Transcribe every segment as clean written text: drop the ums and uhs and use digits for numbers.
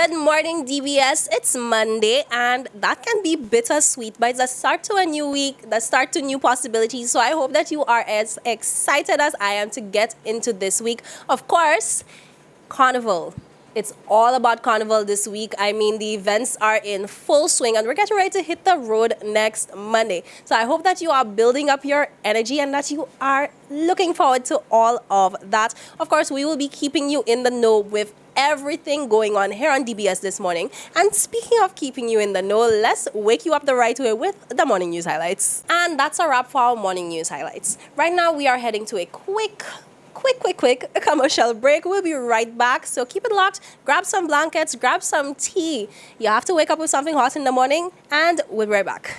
Good morning, DBS. It's Monday, and that can be bittersweet, but it's a start to a new week, the start to new possibilities. So I hope that you are as excited as I am to get into this week. Of course, Carnival. It's all about Carnival this week. I mean, the events are in full swing, and we're getting ready to hit the road next Monday. So I hope that you are building up your energy and that you are looking forward to all of that. Of course, we will be keeping you in the know with everything going on here on DBS this morning. And speaking of keeping you in the know, let's wake you up the right way with the morning news highlights. And that's a wrap for our morning news highlights. Right now, we are heading to a quick commercial break. We'll be right back, so keep it locked. Grab some blankets, grab some tea. You have to wake up with something hot in the morning, and we'll be right back.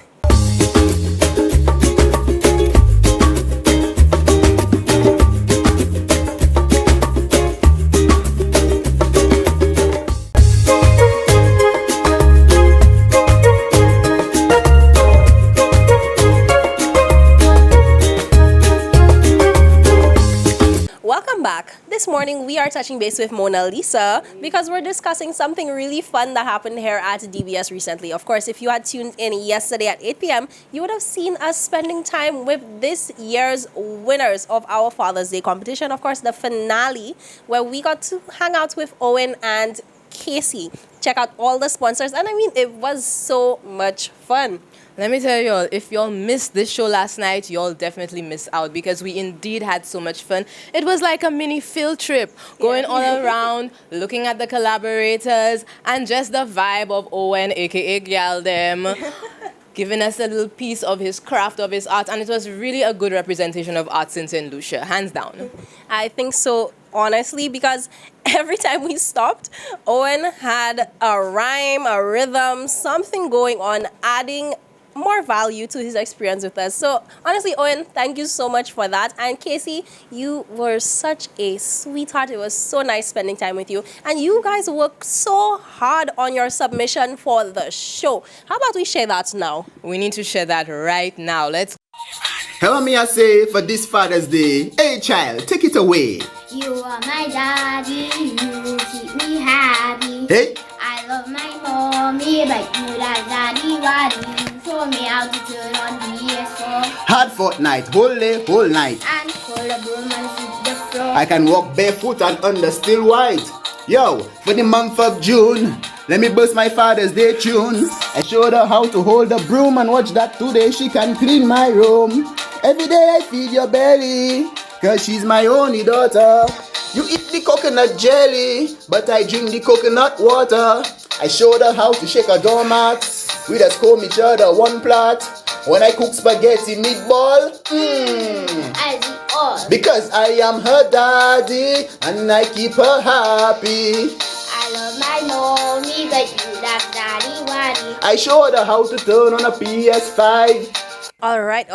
Welcome back. This morning we are touching base with Mona Lisa because we're discussing something really fun that happened here at DBS recently. Of course, if you had tuned in yesterday at 8 p.m., you would have seen us spending time with this year's winners of our Father's Day competition. Of course, the finale where we got to hang out with Owen and Casey. Check out all the sponsors, and I mean, it was so much fun. Let me tell you all, if y'all missed this show last night, y'all definitely missed out because we indeed had so much fun. It was like a mini field trip, going all around, looking at the collaborators, and just the vibe of Owen, aka Gyaldem, giving us a little piece of his craft, of his art, and it was really a good representation of arts in St. Lucia, hands down. I think so, honestly, because every time we stopped, Owen had a rhyme, a rhythm, something going on, adding more value to his experience with us. So honestly, Owen, thank you so much for that. And Casey, you were such a sweetheart. It was so nice spending time with you. And you guys worked so hard on your submission for the show. How about we share that now? We need to share that right now. Let's Hello, me I say for this Father's Day. Hey child, take it away. You are my daddy, you keep me happy. Hey, I love my mommy, but you like daddy waddy. Show me how to turn on the PS4 hard fortnight, whole day, whole night. and pull a broom and sweep the floor. I can walk barefoot and under still white. Yo, for the month of June, let me bust my Father's Day tune. I showed her how to hold the broom and watch that today she can clean my room. Every day I feed your belly, cause she's my only daughter. You eat the coconut jelly, but I drink the coconut water. I showed her how to shake a doormat. We just comb each other one plot. When I cook spaghetti meatball, As we all. because I am her daddy and I keep her happy. I love my mommy, but you like daddy waddy. I showed her how to turn on a PS5. All right.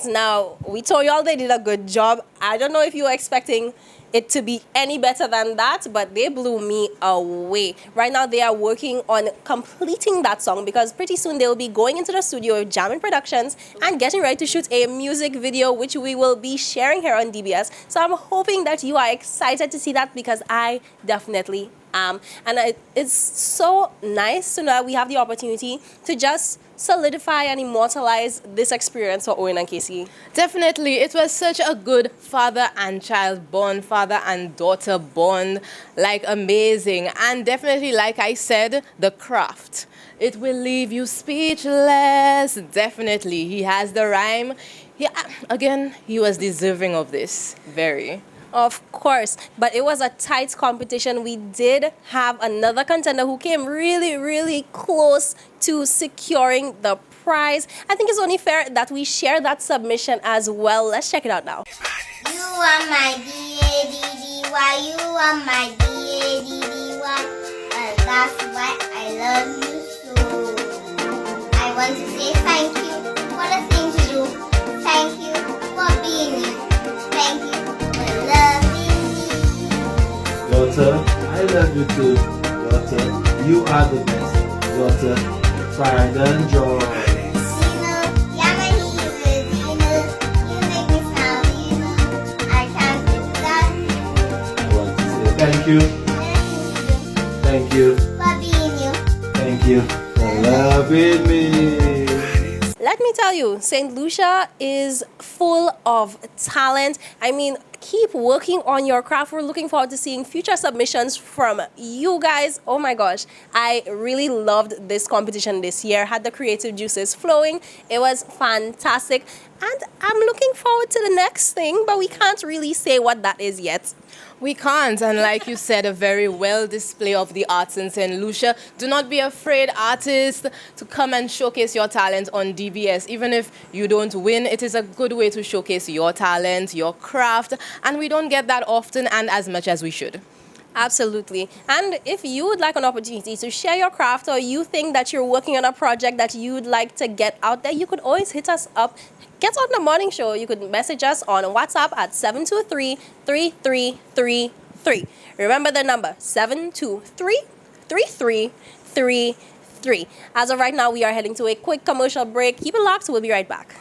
Now, we told y'all they did a good job. I don't know if you were expecting it to be any better than that, but they blew me away. Right now, they are working on completing that song because pretty soon they'll be going into the studio with Jamming Productions and getting ready to shoot a music video, which we will be sharing here on DBS. So I'm hoping that you are excited to see that because I definitely am. And it's so nice to know that we have the opportunity to just solidify and immortalize this experience for Owen and Casey. Definitely, it was such a good father and child bond, father and daughter bond, like amazing. And definitely, like I said, the craft. It will leave you speechless. Definitely, he has the rhyme. He was deserving of this, very. Of course, but it was a tight competition. We did have another contender who came really close to securing the prize. I think it's only fair that we share that submission as well. Let's check it out now. You are my D-A-D-D-Y, you are my D-A-D-D-Y, and that's why I love you so. I want to say thank you for the things you do. Thank you for being you. Thank you for loving me. Daughter, I love you too. Daughter, you are the best. Daughter, pride and joy. Yeah, my hero, you make me smile, I can't do that. I want to say thank you. Thank you. for being you. Thank you for loving me. Let me tell you, St. Lucia is full of talent. I mean, keep working on your craft. We're looking forward to seeing future submissions from you guys. Oh my gosh, I really loved this competition this year. Had the creative juices flowing. It was fantastic. And I'm looking forward to the next thing, but we can't really say what that is yet. We can't, and like you said, a very well display of the arts in St. Lucia. Do not be afraid, artists, to come and showcase your talent on DBS. Even if you don't win, it is a good way to showcase your talent, your craft, and we don't get that often and as much as we should. Absolutely. And if you would like an opportunity to share your craft, or you think that you're working on a project that you'd like to get out there, you could always hit us up. Get on the morning show. You could message us on WhatsApp at 723-3333. Remember the number, 723-3333. As of right now, we are heading to a quick commercial break. Keep it locked. We'll be right back.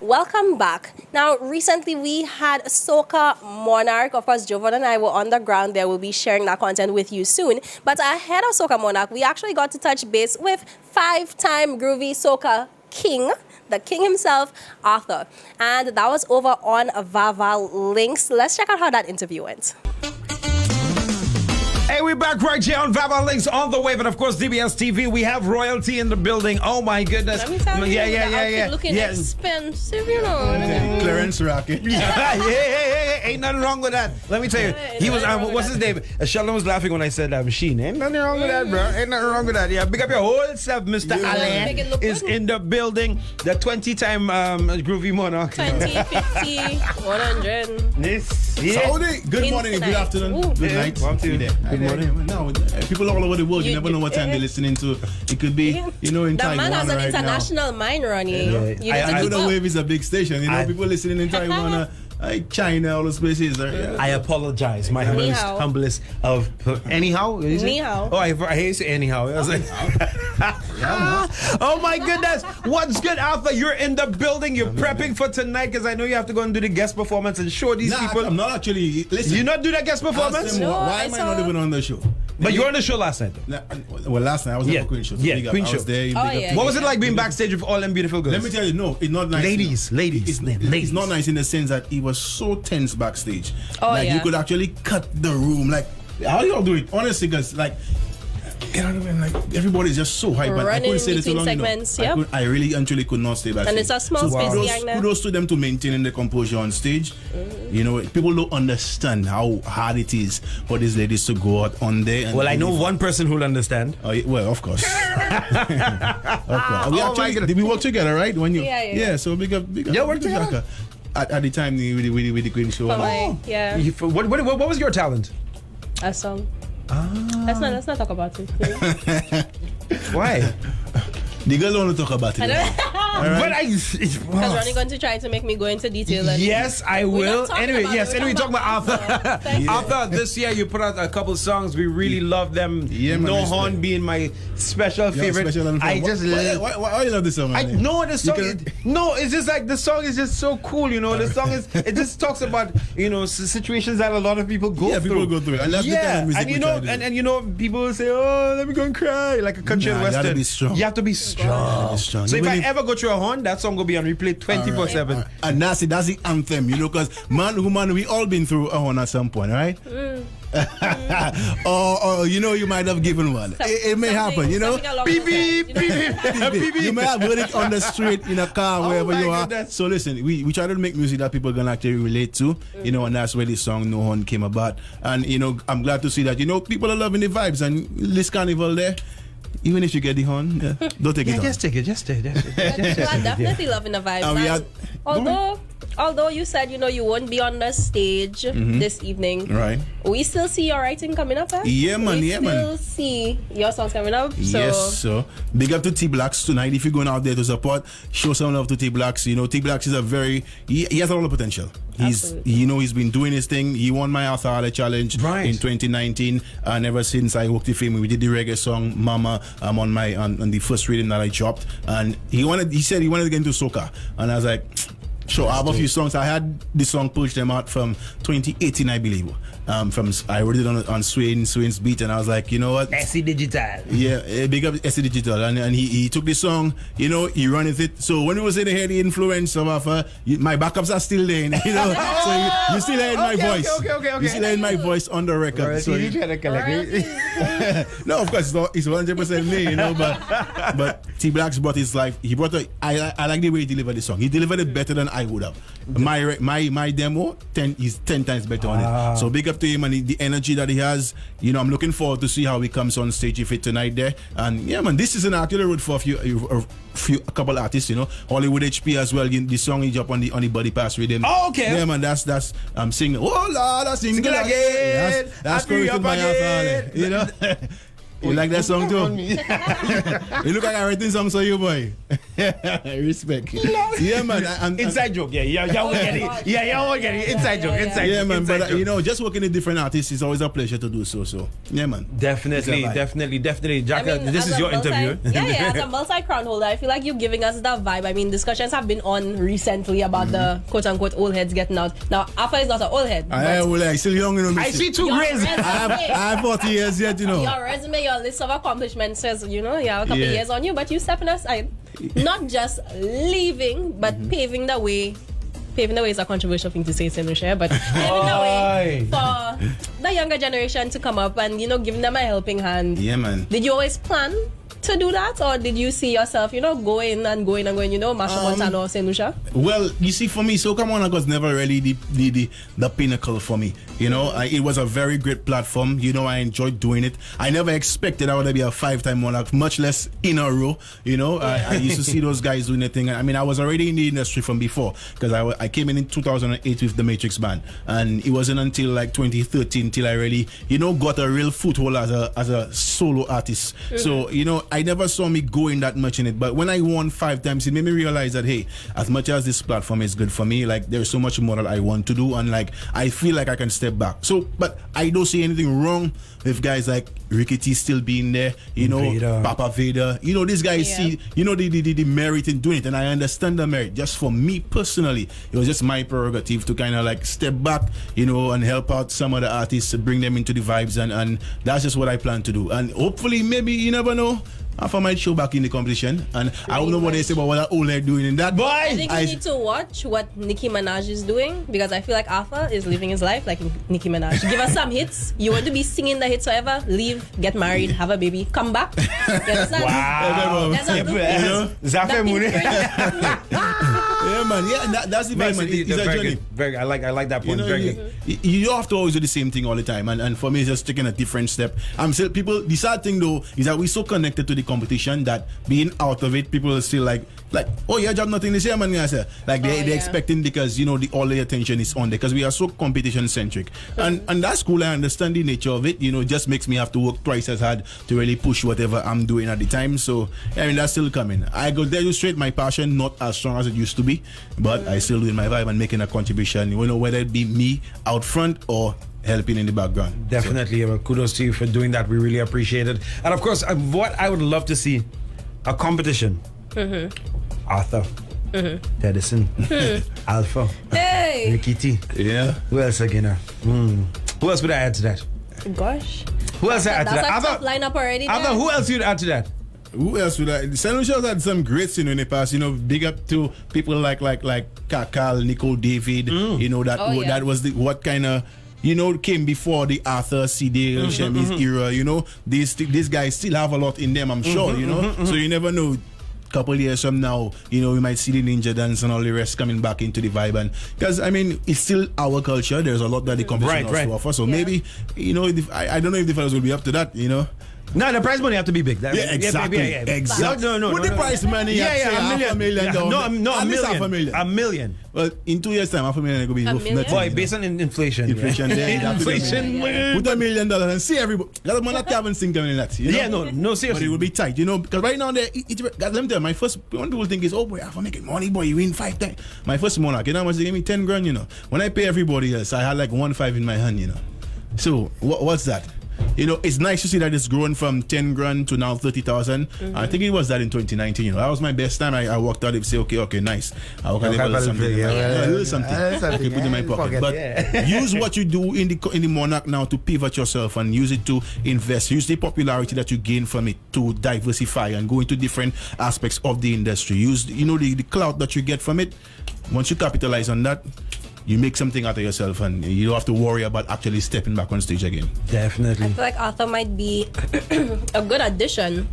Welcome back. Now, recently we had Soca Monarch. Of course, Jovan and I were on the ground there. We'll be sharing that content with you soon. But ahead of Soca Monarch, we actually got to touch base with five-time Groovy Soca King, the king himself, Arthur. And that was over on Vava Links. Let's check out how that interview went. Hey, we're back right here on Vava Links on the wave, and of course DBS TV. We have royalty in the building. Oh my goodness! Let me tell you, yeah, the outfit looking expensive, you know. Clarence Rocket. Hey, ain't nothing wrong with that. Let me tell you, he was. What's his name? Sheldon was laughing when I said that machine. Ain't nothing wrong with that, bro. Ain't nothing wrong with that. Yeah, big up your whole self, Mr. Make it Alain look is good. in the building. The 20-time Groovy Monarch. 20, 50, 100. This, yeah. Saudi, good morning, good afternoon, Ooh. good night. One, two. Good morning. No, people all over the world, you never know what time they're listening to. It could be, in The Taiwan man has an right international mind, Ronnie. Yeah. You need I to now. I keep know the up. wave is a big station. People listening in Taiwan, China, all those places. I apologize. My Ni hao. humblest of anyhow. Is it? Ni hao. Oh, I hate to say anyhow. I was like, oh my goodness! What's good, Alpha? You're in the building. You're prepping for tonight because I know you have to go and do the guest performance and show these people. I'm not actually. Listen, You not do that guest ask performance? them, No, why I am I saw- not even on the show? But you were on the show last night. Well, last night I was Yeah. at the Queen show. Yeah, big up. Queen I show. was there. big Oh, up yeah. to What you. was it like being backstage with all them beautiful girls? Let me tell you, no, it's not nice. Ladies, ladies, It's ladies. not nice in the sense that it was so tense backstage. Oh, like yeah. you could actually cut the room. Like how y'all do it? Honestly, because like. You know what I mean? Like everybody's just so hype. But I Running couldn't say this too between long. segments, You know. I really and truly could not stay backstage. And it's a small space, kudos, gang, there. kudos to them to maintaining the composure on stage. You know, people don't understand how hard it is for these ladies to go out on there. And Well, I know deliver. one person who'll understand. Oh, yeah, well, of course. Of course. We Oh, my actually goodness. did we work together, right? When you Yeah. So big up. Yeah, work big up together. Shaka. At the time with the Queen show. Oh, my, yeah. What was your talent? A song. Let's not talk about it. Why? The girl don't want to talk about it. But Because Ronnie going to try to make me go into detail. And Yes, I We're will. not talking Anyway, about yes. it, we're Anyway, talk talking about Arthur. Thank you. Arthur, this year you put out a couple songs. We really love them. Yeah, man, No respect. Horn being my special Yeah, favorite. special and I fun. just why you love this song? I man? know the song. can- No, it's just like the song is just so cool. You know, the song is. It just talks about situations that a lot of people go Yeah, through. people go through it. And that's the kind of music and you we know, try to do. and you know, people will say, "Oh, let me go and cry," like a country and Nah, you western. gotta be strong. You have to be strong. be strong. So if Even I if- ever go through a horn, that song will be on replay 24/7. And that's the anthem, because man, woman, we all been through a one at some point, right? or you might have given one. It may happen, something along Beep, those lines, beep, you know? You may have heard it on the street, in a car, wherever my you are. goodness. So listen, we try to make music that people can actually relate to, and that's where this song No Horn came about. And I'm glad to see that people are loving the vibes, and this carnival there. Even if you get the horn, don't take it Yeah, off. just take it. Just take it. People are definitely loving the vibes. And we And had- although although you said, you won't be on the stage this evening, Right. we still see your writing coming up, eh? Yeah, man, We yeah, man. still see your songs coming up. So Yes, so big up to T Blacks tonight. If you're going out there to support, show some love to T Blacks. T Blacks is he has a lot of potential. Absolutely. He's been doing his thing. He won my Arthur Harley Challenge Right. in 2019, and ever since I worked with him, we did the reggae song Mama on the first rhythm that I dropped, and he said he wanted to get into soca, and I was like, sure, I have a few songs. I had the song Push Them Out from 2018, I believe. I wrote it on Swain's beat, and I was like, you know what? SC Digital. Yeah, big up SC Digital, and he took the song, he ran with it. So when it was in the head, the influence of my backups are still there, so you still heard my voice. Okay. You still heard my voice on the record. So no, of course it's 100% me, but T Blacks brought his life. He brought I like the way he delivered the song. He delivered it better than I would have. My demo is 10 times better on it. So big up to him and the energy that he has. I'm looking forward to see how he comes on stage with it tonight there. And yeah, man, this is an artillery road for a couple artists. Hollywood HP as well. The song he dropped on the Body Pass rhythm. Oh, okay. Yeah, man, that's singing. Oh Lord, I sing again. Yes, that's going to my heart. You like that song too? You look like I writing songs for you, boy. Respect. Yeah, man. Inside joke, yeah, won't get it. Yeah, you won't get it. Inside joke. Yeah, man. Inside But joke. just working with different artists is always a pleasure to do so. So yeah, man. Definitely. Jack, this as is a your interview. As a multi-crown holder, I feel like you're giving us that vibe. I mean, discussions have been on recently about the quote-unquote old heads getting out. Now, Alpha is not an old head. I still young, I see two Your grays. resume- I have 40 years yet, Your resume, your list of accomplishments says, you have a couple Yeah. years on you, but you stepping aside. Not just leaving, but paving the way. Paving the way is a controversial thing to say, Senusha, but paving the way for the younger generation to come up and, giving them a helping hand. Yeah, man. Did you always plan to do that, or did you see yourself, going, Masha Montano or Senusha? Well, you see, for me, Soca Monaco was never really the pinnacle for me. It was a very great platform. I enjoyed doing it. I never expected I would be a 5-time monarch, much less in a row. I used to see those guys doing the thing. I mean, I was already in the industry from before because I came in 2008 with the Matrix Band, and it wasn't until like 2013 till I really, got a real foothold as a solo artist. So, I never saw me going that much in it, but when I won 5 times, it made me realize that, hey, as much as this platform is good for me, like there's so much more that I want to do, and like I feel like I can step back. So, but I don't see anything wrong with guys like Ricky T still being there, Vader. Papa Vader. These guys see, the merit in doing it, and I understand the merit. Just for me personally, it was just my prerogative to kind of like step back, and help out some of the artists to bring them into the vibes, and that's just what I plan to do. And hopefully, maybe, you never know, I might show back in the competition, and I don't know what they say about what that old lady doing in that. Boy, I think you need to watch what Nicki Minaj is doing, because I feel like Alpha is living his life like Nicki Minaj. Give us some hits. You want to be singing the hits forever, leave, get married, have a baby, come back. You understand? Wow. There's a blueprint. Zafe That Moune. blueprint. Yeah, man. Yeah, that's the vibe, man. It's a very journey. good. Very, I like that point. Very good. You don't have to always do the same thing all the time, and for me, it's just taking a different step. I'm still people. The sad thing though is that we're so connected to the competition that being out of it, people are still like, oh, you have nothing this year, man. Like they're expecting, because all the attention is on there, because we are so competition centric, and that's cool. I understand the nature of it. It just makes me have to work twice as hard to really push whatever I'm doing at the time. So I mean, that's still coming. I go demonstrate my passion, not as strong as it used to be, but I still doing my vibe and making a contribution. Whether it be me out front or helping in the background. Definitely. Well, kudos to you for doing that. We really appreciate it. And of course, what I would love to see, a competition. Arthur. Edison. Alpha. Hey! Ricky T. Yeah. Who else again? Who else would I add to that? Gosh. Who else I add to That's that? a tough lineup already. Arthur, there. who else you'd add to that? Who else would I? Saint Lucia's had some great singing in the past. Big up to people like Kakal, Nico David. That was what kind of came before the Arthur CD Shemi's era. These guys still have a lot in them, I'm sure. So you never know. Couple years from now, we might see the ninja dance and all the rest coming back into the vibe, and because I mean, it's still our culture. There's a lot that the competition has to offer. So maybe, I don't know if the fellas will be up to that. No, the prize money have to be big. Yeah, exactly. Exactly. No. With the prize money, Yeah, say $1 million. $500,000. No, At least $500,000. $1 million. Well, in 2 years' time, $500,000 will be worth million? nothing. Boy, you know. based on inflation. Inflation there. you have to get Inflation. money. Put $1 million and see everybody. That man that haven't seen them in that. You know? Yeah, no, But seriously. it will be tight, you know, because right now, let me tell you, my first, when people think is, oh boy, I'm making money, boy, you win 5 times. My first monarch, you know how much they gave me? 10 grand, you know. When I pay everybody else, I had like 1.5 in my hand, you know. So, what's that? You know, it's nice to see that it's grown from 10 grand to now 30,000. I think it was that in 2019, you know. That was my best time. I walked out and say, okay, nice. I walk out Okay, and but something. yeah, A little something. Okay, put in my pocket. But use what you do in the Monarch now to pivot yourself and use it to invest. Use the popularity that you gain from it to diversify and go into different aspects of the industry. Use, you know, the clout that you get from it. Once you capitalize on that, you make something out of yourself and you don't have to worry about actually stepping back on stage again. Definitely. I feel like Arthur might be a good addition.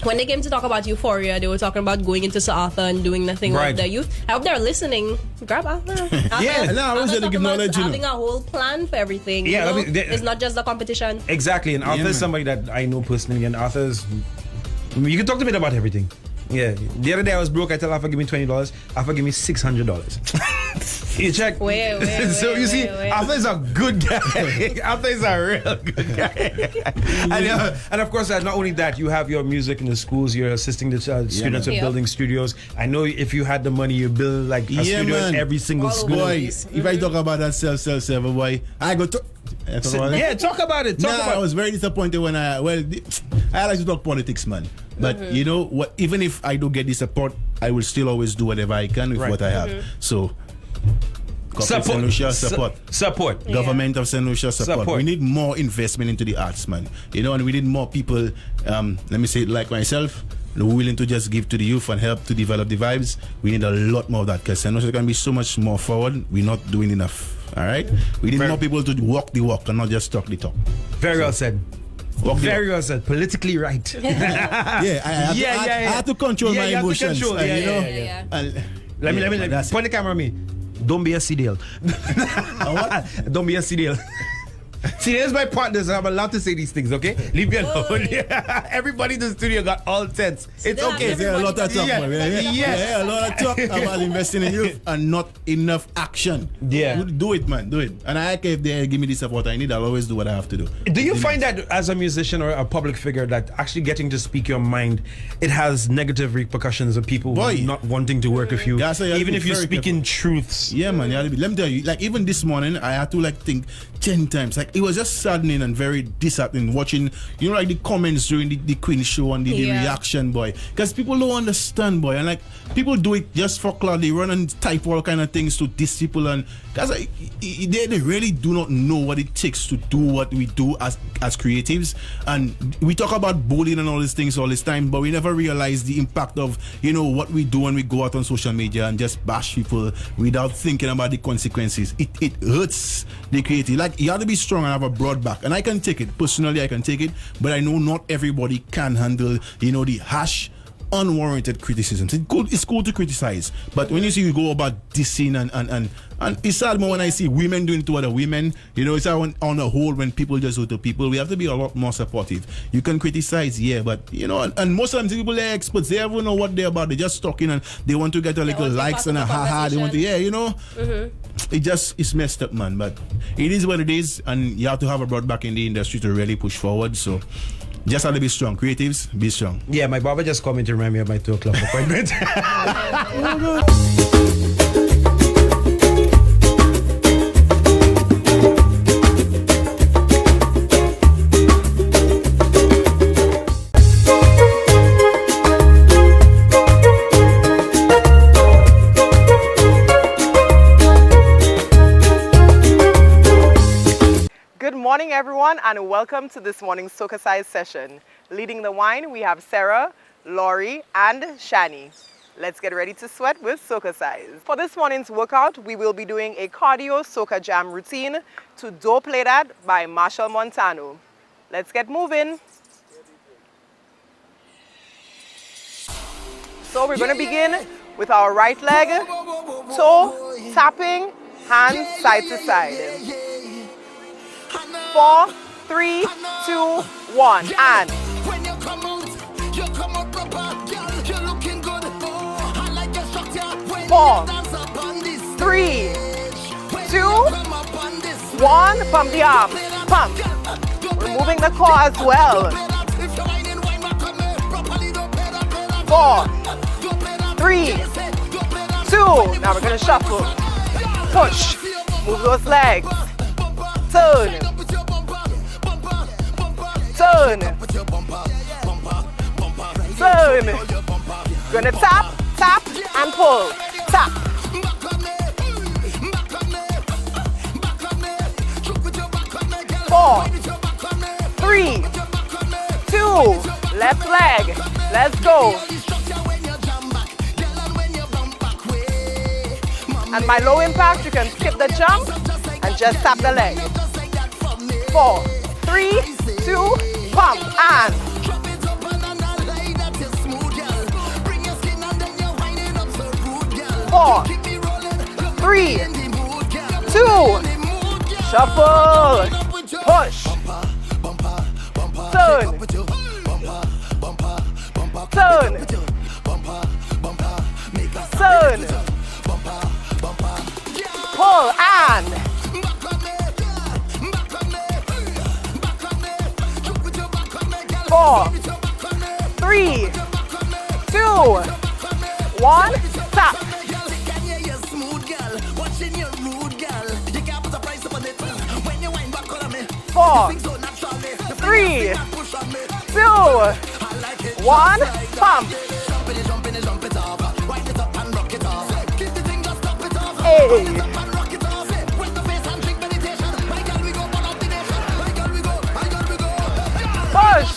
When they came to talk about Euphoria, they were talking about going into Sir Arthur and doing nothing Right. with their youth. I hope they're listening. Grab Arthur. Yeah, no, I was Arthur there to talk give about knowledge, you know. having a whole plan for everything. Yeah, you know? I mean, It's not just the competition. Exactly, and Arthur man. is somebody that I know personally, and Arthur's. You can talk to me about everything. Yeah, the other day I was broke. I tell Arthur, give me $20. Arthur, give me $600. You check. Wait, So you see, wait. Arthur is a good guy. Arthur is a real good guy. and of course, not only that, you have your music in the schools. You're assisting the students man. with Yeah. building studios. I know if you had the money, you build like a Yeah, studio man. in every single All school. over. Boy, if I talk about that sell, boy, I go to. I talk about it? Yeah, talk about it. Talk Nah, about I was very disappointed when I like to talk politics, man. But you know what? Even if I don't get the support, I will still always do whatever I can with Right. what I have. So, Corporate St. Lucia, support. Support. Government of St. Lucia, support. Support. We need more investment into the arts, man. You know, and we need more people. Let me say it like myself. Willing to just give to the youth and help to develop the vibes. We need a lot more of that because St. Lucia can be so much more forward. We're not doing enough. All right, we need more people to walk the walk and not just talk the talk. Very well said. Walk the Very well said. Politically right. walk. Yeah, I have to control Yeah, my you have to emotions. control. and, Yeah, you know, yeah, yeah. and- Let me that's point the camera at me. Don't be a CDL. Don't be a CDL. See, there's my partners, and I'm allowed to say these things, okay? Leave me alone. Everybody in the studio got all sense. It's don't okay. have There a lot of talk, Yeah. man. Yes. A lot of talk about investing in youth and not enough action. Yeah. Do it, man. Do it. And I care if they give me the support I need, I'll always do what I have to do. Do you find that as a musician or a public figure that actually getting to speak your mind, it has negative repercussions of people Boy. not wanting to work with you, Yeah, so you have to even be if you're very speaking truths? Yeah, man. You have to be, let me tell you, like even this morning, I had to like think 10 times. Like it was just saddening and very disheartening watching, you know, like the comments during the Queen show and the Yeah. reaction, boy. Because people don't understand, boy. And like people do it just for clout. They run and type all kind of things to diss people, and because like, they really do not know what it takes to do what we do as creatives. And we talk about bullying and all these things all this time, but we never realize the impact of, you know, what we do when we go out on social media and just bash people without thinking about the consequences. It hurts the creative. Like you have to be strong and have a broad back. And I can take it. Personally, I can take it. But I know not everybody can handle, you know, the harsh, unwarranted criticisms. It's cool to criticize. But when you see you go about dissing and it's sad more when I see women doing it to other women. You know, it's on a whole when people just do to people. We have to be a lot more supportive. You can criticize, yeah, but you know, and most of the people they're experts. They don't know what they're about. They're just talking and they want to get a little want to likes part and of a the haha. They want to, conversation. yeah, you know. It's messed up, man. But it is what it is, and you have to have a broad back in the industry to really push forward. So just have to be strong. Creatives, be strong. Yeah, my barber just called me to remind me of my 2 o'clock appointment. Good morning, everyone, and welcome to this morning's Soca Size session. Leading the wine, we have Sarah, Laurie, and Shani. Let's get ready to sweat with Soca Size. For this morning's workout, we will be doing a cardio Soca Jam routine to Do Play That by Marshall Montano. Let's get moving. So we're going to begin with our right leg, toe, tapping, hands side to side. 4, 3, 2, 1, and 4, 3, 2, 1. Pump the arms. Pump. Removing the core as well. 4, 3, 2. Now we're going to shuffle. Push. Move those legs. Turn. Turn. Turn. Gonna tap, tap, and pull. Tap. Four, 3, 2. Left leg. Let's go. And my low impact, you can skip the jump and just tap the leg. 4, 3, 2, pump, and 4, 3, 2, shuffle, push, turn, turn, turn, pull, and 4, 3, 2, 1, tap. 4, 3, 2, 1, pump. Hey. Push.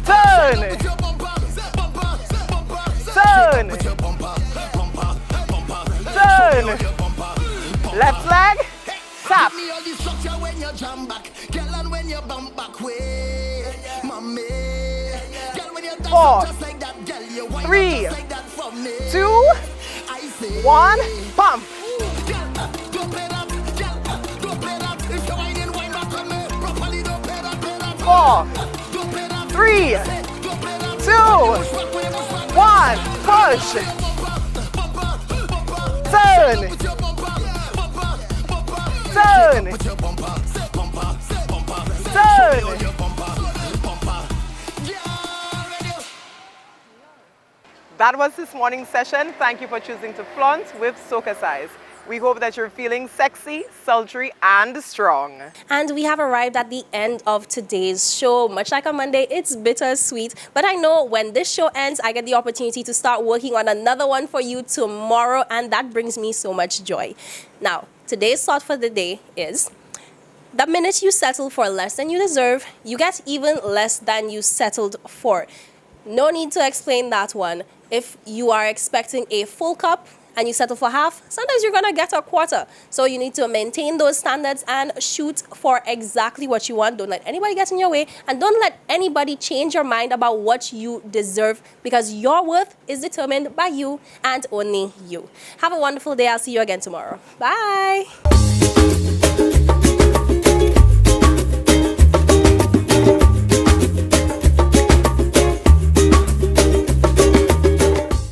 Turn. Turn. Turn. Left leg. Tap. 4, 3, 2, 1, pump. 4, 3, 2, 1, push. Turn. Turn. Turn. That was this morning's session. Thank you for choosing to flaunt with Soca Size. We hope that you're feeling sexy, sultry, and strong. And we have arrived at the end of today's show. Much like on Monday, it's bittersweet. But I know when this show ends, I get the opportunity to start working on another one for you tomorrow, and that brings me so much joy. Now, today's thought for the day is: the minute you settle for less than you deserve, you get even less than you settled for. No need to explain that one. If you are expecting a full cup and you settle for half, sometimes you're gonna get a quarter. So you need to maintain those standards and shoot for exactly what you want. Don't let anybody get in your way, and don't let anybody change your mind about what you deserve, because your worth is determined by you and only you. Have a wonderful day. I'll see you again tomorrow. Bye.